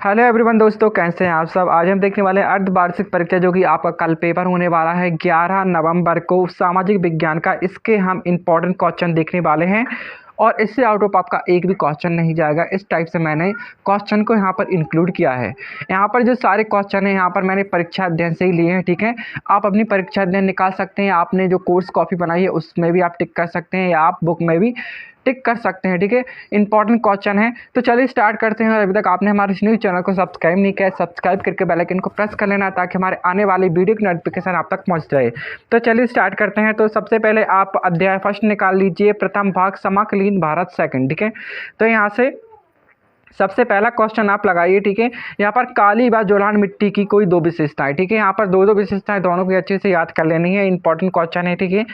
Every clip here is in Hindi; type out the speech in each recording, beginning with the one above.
हेलो एवरीवन दोस्तों, कैसे हैं आप सब। आज हम देखने वाले हैं अर्धवार्षिक परीक्षा जो कि आपका कल पेपर होने वाला है 11 नवंबर को सामाजिक विज्ञान का। इसके हम इंपॉर्टेंट क्वेश्चन देखने वाले हैं और इससे आउट ऑफ आपका एक भी क्वेश्चन नहीं जाएगा। इस टाइप से मैंने क्वेश्चन को यहाँ पर इंक्लूड किया है। यहाँ पर जो सारे क्वेश्चन हैं यहाँ पर मैंने परीक्षा अध्ययन से ही लिए हैं, ठीक है। आप अपनी परीक्षा अध्ययन निकाल सकते हैं। आपने जो कोर्स कॉपी बनाई है उसमें भी आप टिक कर सकते हैं या आप बुक में भी टिक कर सकते हैं, ठीक है। इंपॉर्टेंट क्वेश्चन है तो चलिए स्टार्ट करते हैं। और अभी तक आपने हमारे इस न्यूज़ चैनल को सब्सक्राइब नहीं किया है, सब्सक्राइब करके बेल आइकन को प्रेस कर लेना ताकि हमारे आने वाली वीडियो की नोटिफिकेशन आप तक पहुंच जाए। तो चलिए स्टार्ट करते हैं। तो सबसे पहले आप अध्याय फर्स्ट निकाल लीजिए, प्रथम भाग समाकलीन भारत सेकंड, ठीक है। तो यहाँ से सबसे पहला क्वेश्चन आप लगाइए, ठीक है। यहाँ पर काली व जोलान मिट्टी की कोई दो विशेषताएं, ठीक है। यहाँ पर दो विशेषताएं, दोनों की अच्छे से याद कर लेनी है। इंपॉर्टेंट क्वेश्चन है, ठीक है।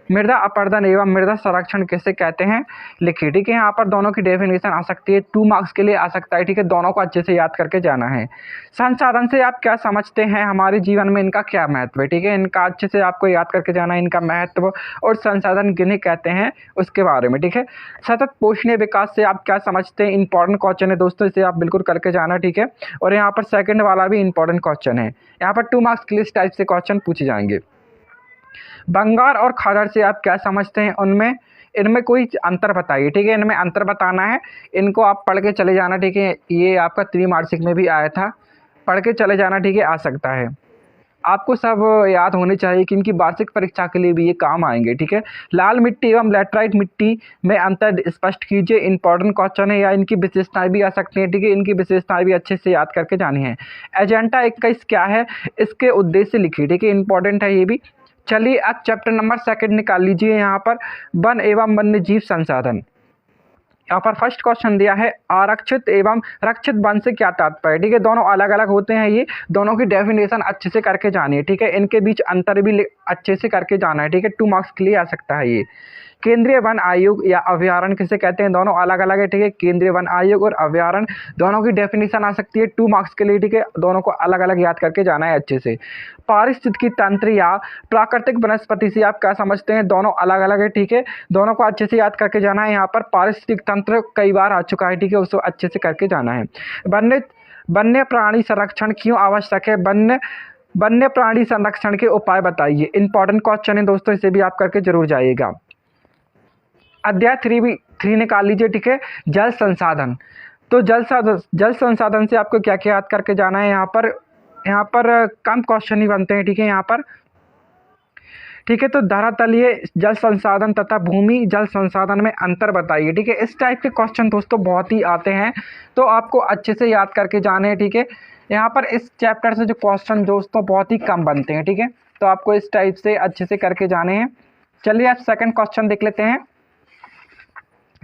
मृदा अपरदन एवं मृदा संरक्षण किसे कहते हैं, लिखिए, ठीक है। यहाँ पर दोनों की डेफिनेशन आ सकती है, 2 मार्क्स के लिए आ सकता है, ठीक है। दोनों को अच्छे से याद करके जाना है। संसाधन से आप क्या समझते हैं, हमारे जीवन में इनका क्या महत्व है, ठीक है। इनका अच्छे से आपको याद करके जाना है, इनका महत्व और संसाधन किन्हें कहते हैं उसके बारे में, ठीक है। सतत पोषणीय विकास से आप क्या समझते हैं, इंपॉर्टेंट क्वेश्चन है दोस्तों, इसे आप बिल्कुल करके जाना, ठीक है। और यहाँ पर सेकंड वाला भी इंपॉर्टेंट क्वेश्चन है। यहाँ पर 2 मार्क्स के लिए इस टाइप से क्वेश्चन पूछे जाएंगे। बंगार और खादर से आप क्या समझते हैं, उनमें इनमें कोई अंतर बताइए, ठीक है। इनमें अंतर बताना है, इनको आप पढ़ के चले जाना, ठीक है। ये आपका त्रिमासिक में भी आया था, पढ़ के चले जाना, ठीक है। आ सकता है, आपको सब याद होने चाहिए कि इनकी वार्षिक परीक्षा के लिए भी ये काम आएंगे, ठीक है। लाल मिट्टी एवं लैटराइट मिट्टी में अंतर स्पष्ट कीजिए, इंपॉर्टेंट क्वेश्चन है। या इनकी विशेषताएं भी आ सकती हैं, ठीक है। इनकी विशेषताएं भी अच्छे से याद करके जानी है। एजेंडा 21 क्या है, इसके उद्देश्य लिखिए, ठीक है। इंपॉर्टेंट है ये भी। चलिए अब चैप्टर नंबर 2 निकाल लीजिए। यहाँ पर वन एवं वन्य जीव संसाधन। यहाँ पर फर्स्ट क्वेश्चन दिया है, आरक्षित एवं रक्षित वन से क्या तात्पर्य, ठीक है। दोनों अलग अलग होते हैं, ये दोनों की डेफिनेशन अच्छे से करके जानी है, ठीक है। इनके बीच अंतर भी अच्छे से करके जाना है, ठीक है। 2 मार्क्स के लिए आ सकता है ये। केंद्रीय वन आयोग या अभ्यारण्य किसे कहते हैं, दोनों अलग अलग है, ठीक है। केंद्रीय वन आयोग और अभ्यारण्य दोनों की डेफिनेशन आ सकती है 2 मार्क्स के लिए, ठीक है। दोनों को अलग अलग याद करके जाना है अच्छे से। पारिस्थितिकी तंत्र या प्राकृतिक वनस्पति से आप क्या समझते हैं, दोनों अलग अलग है, ठीक है। दोनों को अच्छे से याद करके जाना है। यहाँ पर पारिस्थितिक तंत्र कई बार आ चुका है, ठीक है, उसको अच्छे से करके जाना है। वन्य प्राणी संरक्षण क्यों आवश्यक है, वन्य प्राणी संरक्षण के उपाय बताइए। इंपॉर्टेंट क्वेश्चन है दोस्तों, इसे भी आप करके जरूर जाइएगा। अध्याय 3 निकाल लीजिए, ठीक है। जल संसाधन। तो जल संसाधन से आपको क्या क्या याद करके जाना है। यहाँ पर कम क्वेश्चन ही बनते हैं, ठीक है। यहाँ पर ठीक है। तो धरातलीय जल संसाधन तथा भूमि जल संसाधन में अंतर बताइए, ठीक है। इस टाइप के क्वेश्चन दोस्तों बहुत ही आते हैं, तो आपको अच्छे से याद करके जाने हैं, ठीक है। यहाँ पर इस चैप्टर से जो क्वेश्चन दोस्तों बहुत ही कम बनते हैं, ठीक है। तो आपको इस टाइप से अच्छे से करके जाने हैं। चलिए आप सेकंड क्वेश्चन देख लेते हैं।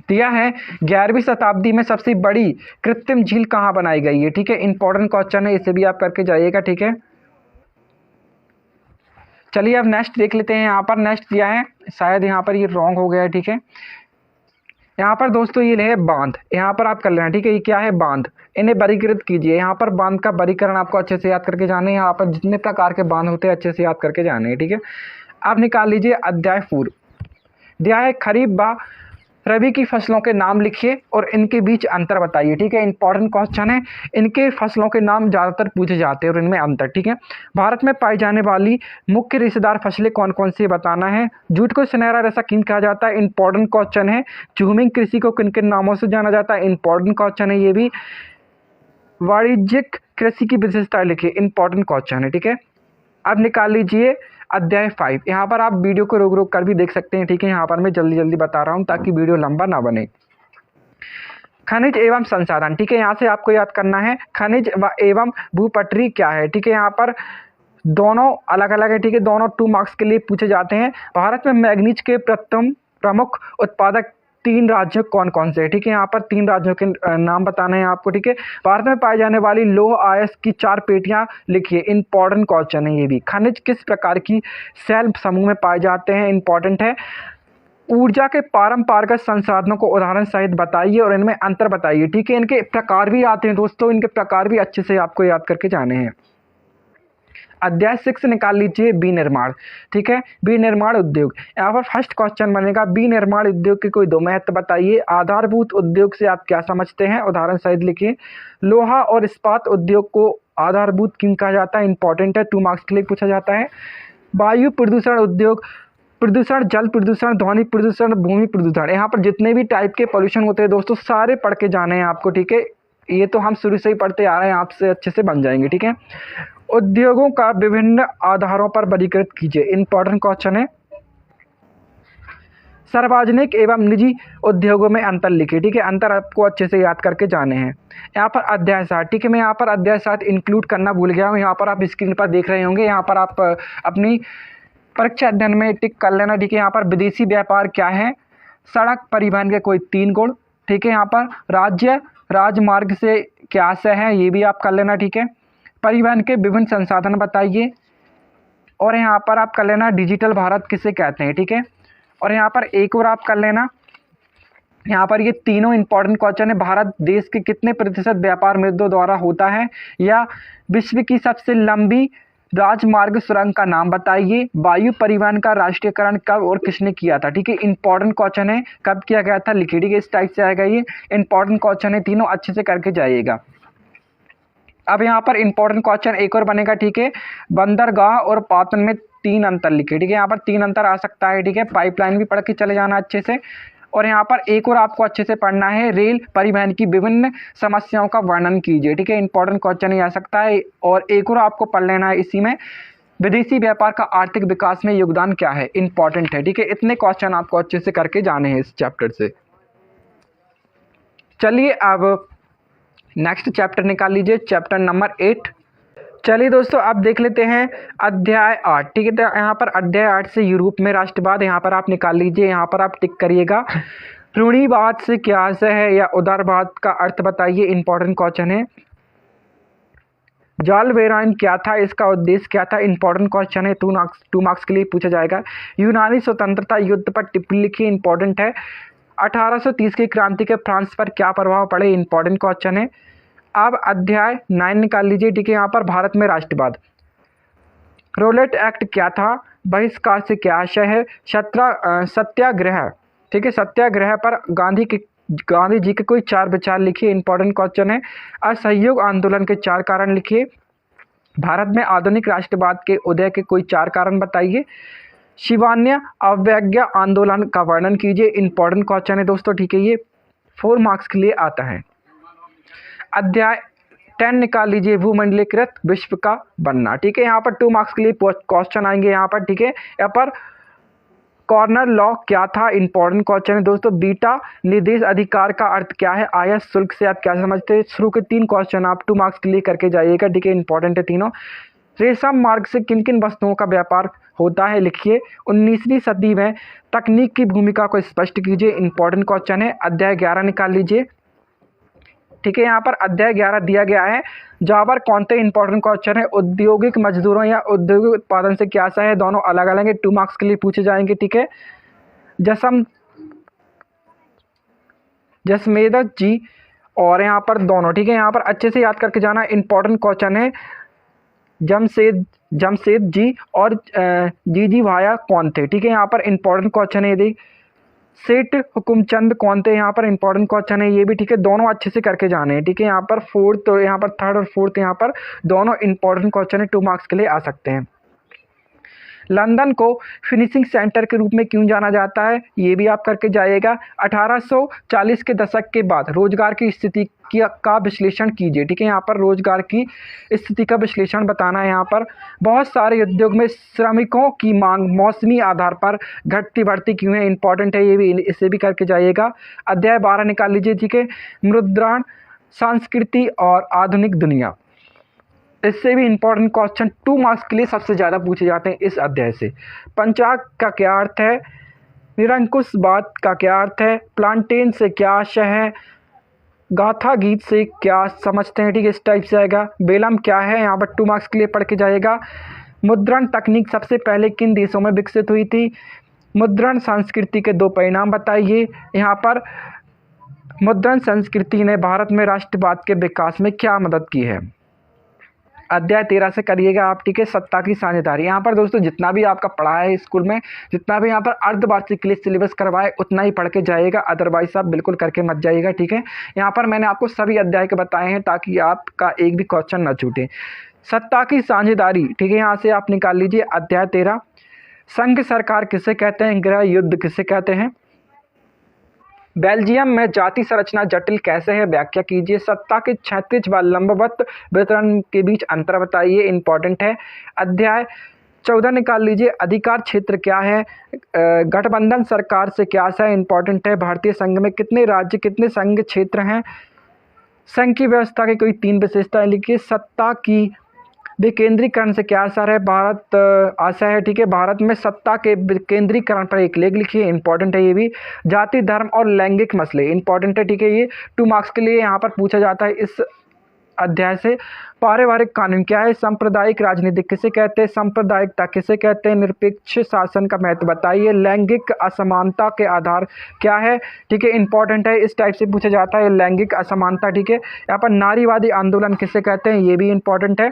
दिया है 11वीं शताब्दी में सबसे बड़ी कृत्रिम झील कहाँ बनाई गई है, ठीक है। इंपॉर्टेंट क्वेश्चन है, इसे भी आप करके जाइएगा, ठीक है। चलिए अब नेक्स्ट देख लेते हैं। यहाँ पर नेक्स्ट दिया है, शायद यहाँ पर ये रॉन्ग हो गया है, ठीक है। यहाँ पर दोस्तों ये है बांध, यहाँ पर आप कर लेना, ठीक है। ये क्या है, बांध, इन्हें वर्गीकृत कीजिए। यहाँ पर बांध का वर्गीकरण आपको अच्छे से याद करके जाने हैं। यहाँ पर जितने प्रकार के बांध होते हैं अच्छे से याद करके जाने हैं, ठीक है। अब निकाल लीजिए अध्याय 4। दिया है खरीफ व रबी की फसलों के नाम लिखिए और इनके बीच अंतर बताइए, ठीक है। इंपॉर्टेंट क्वेश्चन है, इनके फसलों के नाम ज़्यादातर पूछे जाते हैं और इनमें अंतर, ठीक है। भारत में पाई जाने वाली मुख्य रेशेदार फसलें कौन कौन सी बताना है। जूट को सुनहरा रेशा किन कहा जाता है, इंपॉर्टेंट क्वेश्चन है। झूमिंग कृषि को किन किन नामों से जाना जाता है, इंपॉर्टेंट क्वेश्चन है ये भी। वाणिज्यिक कृषि की विशेषताएं लिखिए, इंपॉर्टेंट क्वेश्चन है, ठीक है। अब निकाल लीजिए अध्याय 5। यहाँ पर आप वीडियो को रोक रोक कर भी देख सकते हैं, ठीक है। यहाँ पर मैं जल्दी जल्दी बता रहा हूँ ताकि वीडियो लंबा ना बने। खनिज एवं संसाधन, ठीक है। यहाँ से आपको याद करना है खनिज व एवं भूपटरी क्या है, ठीक है। यहाँ पर दोनों अलग अलग है, ठीक है। दोनों 2 मार्क्स के लिए पूछे जाते हैं। भारत में मैग्नीज के प्रमुख उत्पादक 3 राज्य कौन कौन से हैं, ठीक है। यहाँ पर 3 राज्यों के नाम बताने हैं आपको, ठीक है। भारत में पाई जाने वाली लौह अयस्क की 4 पेटियां लिखिए, इंपॉर्टेंट क्वेश्चन है ये भी। खनिज किस प्रकार की सेल समूह में पाए जाते हैं, इंपॉर्टेंट है। ऊर्जा के पारंपरिक संसाधनों को उदाहरण सहित बताइए और इनमें अंतर बताइए, ठीक है। इनके प्रकार भी आते हैं दोस्तों, इनके प्रकार भी अच्छे से आपको याद करके जाने हैं। अध्याय 6 निकाल लीजिए, विनिर्माण। ठीक है, विनिर्माण उद्योग। यहाँ पर फर्स्ट क्वेश्चन बनेगा, विनिर्माण उद्योग के कोई दो महत्व बताइए। आधारभूत उद्योग से आप क्या समझते हैं, उदाहरण सहित लिखिए। लोहा और इस्पात उद्योग को आधारभूत क्यों कहा जाता है, इंपॉर्टेंट है, 2 मार्क्स के लिए पूछा जाता है। वायु प्रदूषण उद्योग, प्रदूषण, जल प्रदूषण, ध्वनि प्रदूषण, भूमि प्रदूषण, यहाँ पर जितने भी टाइप के पोल्यूशन होते हैं दोस्तों सारे पढ़ के जाने हैं आपको। ठीक है, ये तो हम शुरू से ही पढ़ते आ रहे हैं, आपसे अच्छे से बन जाएंगे। ठीक है, उद्योगों का विभिन्न आधारों पर वर्गीकृत कीजिए, इंपॉर्टेंट क्वेश्चन है। सार्वजनिक एवं निजी उद्योगों में अंतर लिखिए। ठीक है, अंतर आपको अच्छे से याद करके जाने हैं। यहाँ पर अध्याय 7, ठीक है, मैं यहाँ पर अध्याय 7 इंक्लूड करना भूल गया हूँ। यहाँ पर आप स्क्रीन पर देख रहे होंगे, यहाँ पर आप अपनी परीक्षा अध्ययन में टिक कर लेना। ठीक है, यहाँ पर विदेशी व्यापार क्या है, सड़क परिवहन के कोई 3 गुण। ठीक है, यहाँ पर राज्य राजमार्ग से क्या आशय है, ये भी आप कर लेना। ठीक है, परिवहन के विभिन्न संसाधन बताइए। और यहाँ पर आप कर लेना डिजिटल भारत किसे कहते हैं। ठीक है, और यहाँ पर एक और आप कर लेना, यहाँ पर ये तीनों इंपॉर्टेंट क्वेश्चन है। भारत देश के कितने प्रतिशत व्यापार मृदों द्वारा होता है, या विश्व की सबसे लंबी राजमार्ग सुरंग का नाम बताइए। वायु परिवहन का राष्ट्रीयकरण कब और किसने किया था। ठीक है, इंपॉर्टेंट क्वेश्चन है, कब किया गया था लिखिए। ठीक है, इस टाइप से आएगा, ये इंपॉर्टेंट क्वेश्चन है, तीनों अच्छे से करके जाइएगा। अब यहाँ पर इंपॉर्टेंट क्वेश्चन एक और बनेगा। ठीक है, बंदरगाह और पाटन में 3 अंतर लिखिए। ठीक है, यहाँ पर 3 अंतर आ सकता है। ठीक है, पाइपलाइन भी पढ़ के चले जाना अच्छे से। और यहाँ पर एक और आपको अच्छे से पढ़ना है, रेल परिवहन की विभिन्न समस्याओं का वर्णन कीजिए। ठीक है, इंपॉर्टेंट क्वेश्चन ही आ सकता है। और एक और आपको पढ़ लेना है इसी में, विदेशी व्यापार का आर्थिक विकास में योगदान क्या है, इंपॉर्टेंट है। ठीक है, इतने क्वेश्चन आपको अच्छे से करके जाने हैं इस चैप्टर से। चलिए अब नेक्स्ट चैप्टर निकाल लीजिए, चैप्टर नंबर 8। चलिए दोस्तों अब देख लेते हैं अध्याय 8। ठीक है, तो यहाँ पर अध्याय 8 से यूरोप में राष्ट्रवाद, यहाँ पर आप निकाल लीजिए, यहाँ पर आप टिक करिएगा। रूढ़िवाद से क्या आशय है, या उदारवाद का अर्थ बताइए, इंपॉर्टेंट क्वेश्चन है। जाल वेराइन क्या था, इसका उद्देश्य क्या था, इंपॉर्टेंट क्वेश्चन है, 2 मार्क्स के लिए पूछा जाएगा। यूनानी स्वतंत्रता युद्ध पर टिप्पणी लिखिए, इंपॉर्टेंट है। 1830 की क्रांति के फ्रांस पर क्या प्रभाव पड़े, इंपॉर्टेंट क्वेश्चन है। अब अध्याय 9 निकाल लीजिए। ठीक है, यहाँ पर भारत में राष्ट्रवाद, रोलेट एक्ट क्या था, बहिष्कार से क्या आशय है, सत्याग्रह। ठीक है, सत्याग्रह पर गांधी जी के कोई 4 विचार लिखिए, इंपॉर्टेंट क्वेश्चन है। असहयोग आंदोलन के 4 कारण लिखिए। भारत में आधुनिक राष्ट्रवाद के उदय के कोई 4 कारण बताइए। शिवान्य अवज्ञा आंदोलन का वर्णन कीजिए, इंपॉर्टेंट क्वेश्चन है दोस्तों। ठीक है, ये 4 मार्क्स के लिए आता है। अध्याय 10 निकाल लीजिए, भूमंडलीकृत विश्व का बनना। ठीक है, यहाँ पर 2 मार्क्स के लिए क्वेश्चन आएंगे यहाँ पर। ठीक है, यहाँ पर कॉर्नर लॉ क्या था, इंपॉर्टेंट क्वेश्चन है दोस्तों। बीटा निर्देश अधिकार का अर्थ क्या है, आयात शुल्क से आप क्या समझते हैं। शुरू के 3 क्वेश्चन आप 2 मार्क्स के लिए करके जाइएगा। ठीक है, इंपॉर्टेंट है तीनों। रेशम मार्ग से किन किन वस्तुओं का व्यापार होता है लिखिए। 19वीं सदी में तकनीक की भूमिका को स्पष्ट कीजिए, इंपॉर्टेंट क्वेश्चन है। अध्याय 11 निकाल लीजिए। ठीक है, यहाँ पर अध्याय 11 दिया गया है, जाबर कौनते, इंपॉर्टेंट क्वेश्चन है। औद्योगिक मजदूरों या औद्योगिक उत्पादन से क्या आशय है, दोनों अलग अलग है, 2 मार्क्स के लिए पूछे जाएंगे। ठीक है, जसमेदत जी और यहाँ पर दोनों। ठीक है, यहाँ पर अच्छे से याद करके जाना, इंपॉर्टेंट क्वेश्चन है। जमशेद जी और जी भाया कौन थे। ठीक है, यहाँ पर इंपॉर्टेंट क्वेश्चन है। यदि सेठ हुकुमचंद कौन थे, यहाँ पर इंपॉर्टेंट क्वेश्चन है ये भी। ठीक है, दोनों अच्छे से करके जाने हैं। ठीक है, यहाँ पर 4th, तो यहाँ पर 3rd और 4th, यहाँ पर दोनों इंपॉर्टेंट क्वेश्चन है, 2 मार्क्स के लिए आ सकते हैं। लंदन को फिनिशिंग सेंटर के रूप में क्यों जाना जाता है, ये भी आप करके जाइएगा। 1840 के दशक के बाद रोजगार की स्थिति का विश्लेषण कीजिए। ठीक है, यहाँ पर रोजगार की स्थिति का विश्लेषण बताना है। यहाँ पर बहुत सारे उद्योग में श्रमिकों की मांग मौसमी आधार पर घटती बढ़ती क्यों है, इंपॉर्टेंट है ये भी, इसे भी करके जाइएगा। अध्याय 12 निकाल लीजिए। ठीक है, मुद्रण, संस्कृति और आधुनिक दुनिया, इससे भी इंपॉर्टेंट क्वेश्चन 2 मार्क्स के लिए सबसे ज़्यादा पूछे जाते हैं इस अध्याय से। पंचांग का क्या अर्थ है, निरंकुशवाद का क्या अर्थ है, प्लांटेन से क्या आशय है, गाथा गीत से क्या समझते हैं। ठीक है, इस टाइप से आएगा। बेलम क्या है, यहाँ पर 2 मार्क्स के लिए पढ़ के जाएगा। मुद्रण तकनीक सबसे पहले किन देशों में विकसित हुई थी, मुद्रण संस्कृति के 2 परिणाम बताइए। यहाँ पर मुद्रण संस्कृति ने भारत में राष्ट्रवाद के विकास में क्या मदद की है। अध्याय 13 से करिएगा आप, ठीक है। सत्ता की साझेदारी, यहाँ पर दोस्तों जितना भी आपका पढ़ा है स्कूल में, जितना भी यहाँ पर अर्धवार्षिक के लिए सिलेबस करवाए उतना ही पढ़ के जाइएगा, अदरवाइज आप बिल्कुल करके मत जाइएगा, ठीक है। यहाँ पर मैंने आपको सभी अध्याय के बताए हैं ताकि आपका एक भी क्वेश्चन न छूटे। सत्ता की साझेदारी, ठीक है, यहाँ से आप निकाल लीजिए अध्याय 13। संघ सरकार किसे कहते हैं, गृह युद्ध किसे कहते हैं, बेल्जियम में जाति संरचना जटिल कैसे है, व्याख्या कीजिए। सत्ता के क्षैतिज व लंबवत वितरण के बीच अंतर बताइए, इंपॉर्टेंट है। अध्याय 14 निकाल लीजिए, अधिकार क्षेत्र क्या है, गठबंधन सरकार से क्या सा है, इंपॉर्टेंट है। भारतीय संघ में कितने राज्य कितने संघ क्षेत्र हैं, संघ की व्यवस्था की कोई 3 विशेषताएं लिखिए। सत्ता की विकेंद्रीकरण से क्या असर है, भारत आशा है, ठीक है। भारत में सत्ता के विकेंद्रीकरण पर एक लेख लिखिए, इंपॉर्टेंट है ये भी। जाति धर्म और लैंगिक मसले, इंपॉर्टेंट है, ठीक है। ये 2 मार्क्स के लिए यहाँ पर पूछा जाता है इस अध्याय से। पारिवारिक कानून क्या है, सांप्रदायिक राजनीति किसे कहते हैं, सांप्रदायिकता किसे कहते हैं, निरपेक्ष शासन का महत्व बताइए। लैंगिक असमानता के आधार क्या है, ठीक है, इंपॉर्टेंट है, इस टाइप से पूछा जाता है लैंगिक असमानता, ठीक है। यहाँ पर नारीवादी आंदोलन किसे कहते हैं, ये भी इंपॉर्टेंट है।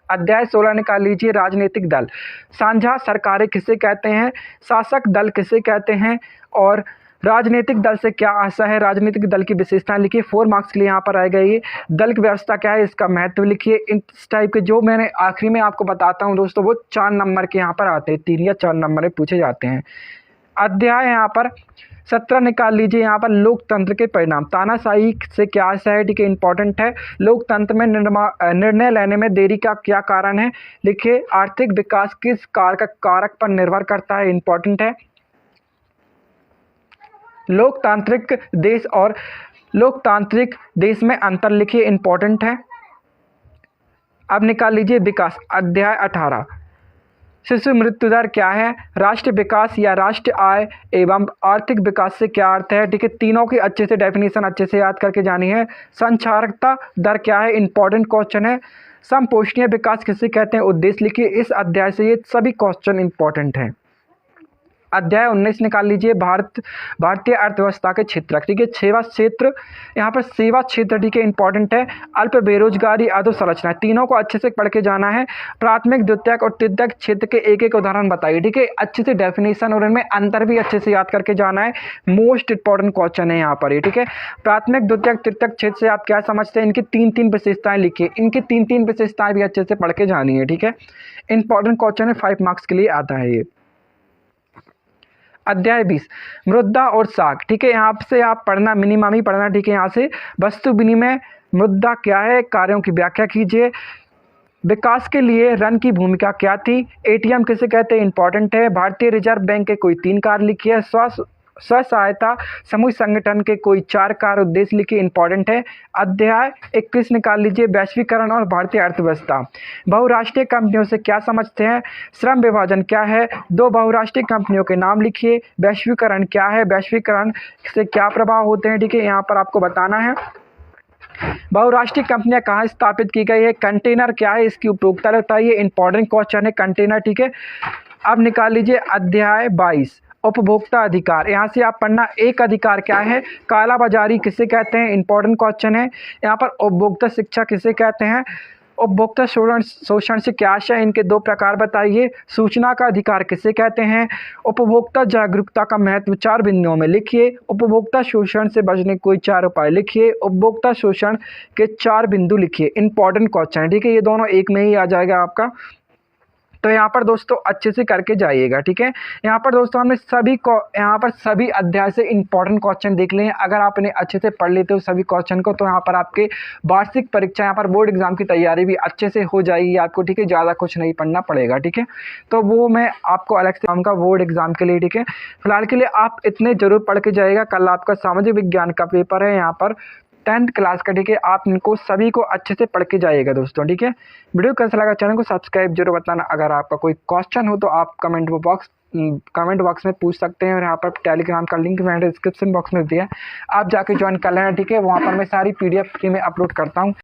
अध्याय 16 निकाल लीजिए, राजनीतिक दल। साझा सरकारें किसे कहते हैं, शासक दल किसे कहते हैं, और राजनीतिक दल से क्या आशा है, राजनीतिक दल की विशेषताएं लिखिए। 4 मार्क्स के लिए यहाँ पर आएगा ये। दल की व्यवस्था क्या है, इसका महत्व लिखिए। इस टाइप के जो मैंने आखिरी में आपको बताता हूँ दोस्तों, वो 4 नंबर के यहाँ पर आते हैं, 3 या 4 नंबर में पूछे जाते हैं। अध्याय यहाँ पर 17 निकाल लीजिए, यहाँ पर लोकतंत्र के परिणाम। तानाशाही से क्या आशा है, ठीक है, इंपॉर्टेंट है। लोकतंत्र में निर्णय लेने में देरी का क्या कारण है, लिखिए। आर्थिक विकास किस कारक पर निर्भर करता है, इंपॉर्टेंट है। लोकतांत्रिक देश और लोकतांत्रिक देश में अंतर लिखिए, इंपॉर्टेंट है। अब निकाल लीजिए विकास, अध्याय 18। शिशु मृत्यु दर क्या है, राष्ट्र विकास या राष्ट्र आय एवं आर्थिक विकास से क्या अर्थ है, ठीक है। तीनों की अच्छे से डेफिनेशन अच्छे से याद करके जानी है। संचारकता दर क्या है, इंपॉर्टेंट क्वेश्चन है। समपोषणीय विकास किसे कहते हैं, उद्देश्य लिखिए। इस अध्याय से ये सभी क्वेश्चन इंपॉर्टेंट हैं। अध्याय 19 निकाल लीजिए, भारतीय अर्थव्यवस्था के क्षेत्र, ठीक है। सेवा क्षेत्र, यहाँ पर सेवा क्षेत्र, ठीक है, इंपॉर्टेंट है। अल्प बेरोजगारी, अधोसंरचना, तीनों को अच्छे से पढ़ के जाना है। प्राथमिक द्वितीयक और तृतीयक क्षेत्र के एक एक उदाहरण बताइए, ठीक है, अच्छे से डेफिनेशन और इनमें अंतर भी अच्छे से याद करके जाना है। मोस्ट इंपॉर्टेंट क्वेश्चन है यहाँ पर ये, ठीक है। प्राथमिक द्वितीयक तृतीयक क्षेत्र से आप क्या समझते हैं, इनकी 3-3 विशेषताएं लिखिए। इनकी 3-3 विशेषताएं भी अच्छे से पढ़ के जानी है, ठीक है। इंपॉर्टेंट क्वेश्चन है, 5 मार्क्स के लिए आता है ये। अध्याय 20 मुद्रा और साख, ठीक है, यहाँ से आप पढ़ना मिनिमम ही पढ़ना, ठीक है। यहाँ से वस्तु विनिमय मुद्रा क्या है, कार्यों की व्याख्या कीजिए। विकास के लिए ऋण की भूमिका क्या थी, एटीएम किसे कहते हैं, इंपॉर्टेंट है। भारतीय रिजर्व बैंक के कोई 3 कार्य लिखिए। स्व सहायता समूह संगठन के कोई 4 कार्य उद्देश्य लिखिए, इंपॉर्टेंट है। अध्याय 21 निकाल लीजिए, वैश्वीकरण और भारतीय अर्थव्यवस्था। बहुराष्ट्रीय कंपनियों से क्या समझते हैं, श्रम विभाजन क्या है, 2 बहुराष्ट्रीय कंपनियों के नाम लिखिए। वैश्वीकरण क्या है, वैश्वीकरण से क्या प्रभाव होते हैं, ठीक है, यहाँ पर आपको बताना है। बहुराष्ट्रीय कंपनियां कहाँ स्थापित की गई है, कंटेनर क्या है, इसकी उपयोगिता बताइए, इंपॉर्टेंट क्वेश्चन है कंटेनर, ठीक है। अब निकाल लीजिए अध्याय 22 उपभोक्ता अधिकार, यहाँ से आप पढ़ना एक अधिकार क्या है, काला बाजारी किसे कहते हैं, इंपॉर्टेंट क्वेश्चन है। यहाँ पर उपभोक्ता शिक्षा किसे कहते हैं, उपभोक्ता शोषण से क्या आशय, इनके 2 प्रकार बताइए। सूचना का अधिकार किसे कहते हैं, उपभोक्ता जागरूकता का महत्व 4 बिंदुओं में लिखिए। उपभोक्ता शोषण से बचने के कोई 4 उपाय लिखिए। उपभोक्ता शोषण के 4 बिंदु लिखिए, इंपॉर्टेंट क्वेश्चन है, ठीक है। ये दोनों एक में ही आ जाएगा आपका, तो यहाँ पर दोस्तों अच्छे से करके जाइएगा, ठीक है। यहाँ पर दोस्तों हमने सभी अध्याय से इंपॉर्टेंट क्वेश्चन देख लिए हैं। अगर आप इन्हें अच्छे से पढ़ लेते हो सभी क्वेश्चन को, तो यहाँ पर आपके वार्षिक परीक्षा, यहाँ पर बोर्ड एग्जाम की तैयारी भी अच्छे से हो जाएगी आपको, ठीक है। ज़्यादा कुछ नहीं पढ़ना पड़ेगा, ठीक है। तो वो मैं आपको अलग से का बोर्ड एग्जाम के लिए, ठीक है। फिलहाल के लिए आप इतने जरूर पढ़ के जाइएगा। कल आपका सामाजिक विज्ञान का पेपर है यहाँ पर 10th क्लास का, ठीक है। आप इनको सभी को अच्छे से पढ़ के जाइएगा दोस्तों, ठीक है। वीडियो कैसा लगा, चैनल को सब्सक्राइब जरूर बताना। अगर आपका कोई क्वेश्चन हो तो आप कमेंट बॉक्स में पूछ सकते हैं, और यहाँ पर टेलीग्राम का लिंक मैंने डिस्क्रिप्शन बॉक्स में दिया है, आप जाके ज्वाइन कर लेना, ठीक है। वहाँ पर मैं सारी PDF फ्री में अपलोड करता हूँ।